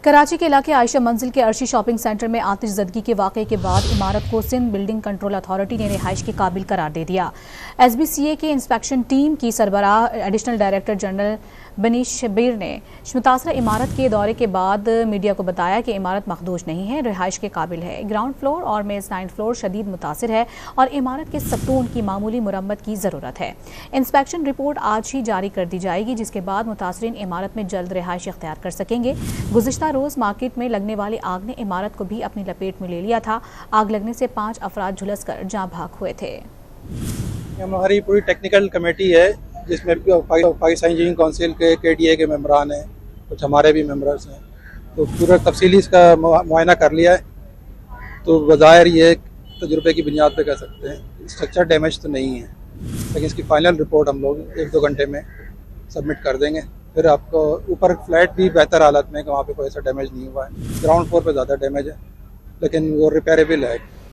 कराची के इलाके आयशा मंजिल के अर्शी शॉपिंग सेंटर में आतिशज़दगी के वाक़े के बाद इमारत को सिंध बिल्डिंग कंट्रोल अथॉरिटी ने रिहाइश के काबिल करार दे दिया। SBCA के इंस्पेक्शन टीम की सरबराह एडिशनल डायरेक्टर जनरल बनीश शब्बीर ने मुतासरा इमारत के दौरे के बाद मीडिया को बताया कि इमारत मखदूश नहीं है, रिहाइश के काबिल है। ग्राउंड फ्लोर और मेज़-9 फ्लोर शदीद मुतासिर है और इमारत के सतून की मामूली मुरम्मत की ज़रूरत है। इंस्पेक्शन रिपोर्ट आज ही जारी कर दी जाएगी, जिसके बाद मुतासरीन इमारत में जल्द रिहाइश इख्तियार कर सकेंगे। गुज़िश्ता रोज़ मार्केट में लगने वाली आग ने इमारत को भी अपनी लपेट में ले लिया था। आग लगने से 5 अफराद झुलसकर जाँ भाग हुए थे। हमारी पूरी टेक्निकल कमेटी है जिसमें पाकिस्तान इंजीनियरिंग काउंसिल के KDA के मेंबरान हैं, कुछ हमारे भी मेंबर्स हैं। तो पूरा तफसीली इसका मुआयना कर लिया है। तो बज़ाहिर ये तजुर्बे की बुनियाद पे कह सकते हैं स्ट्रक्चर डैमेज तो नहीं है, लेकिन इसकी फाइनल रिपोर्ट हम लोग 1-2 घंटे में सबमिट कर देंगे। फिर आपको ऊपर फ्लैट भी बेहतर हालत में कि वहाँ पे कोई ऐसा डैमेज नहीं हुआ है। ग्राउंड फ्लोर पे ज़्यादा डैमेज है, लेकिन वो रिपेयरेबल है।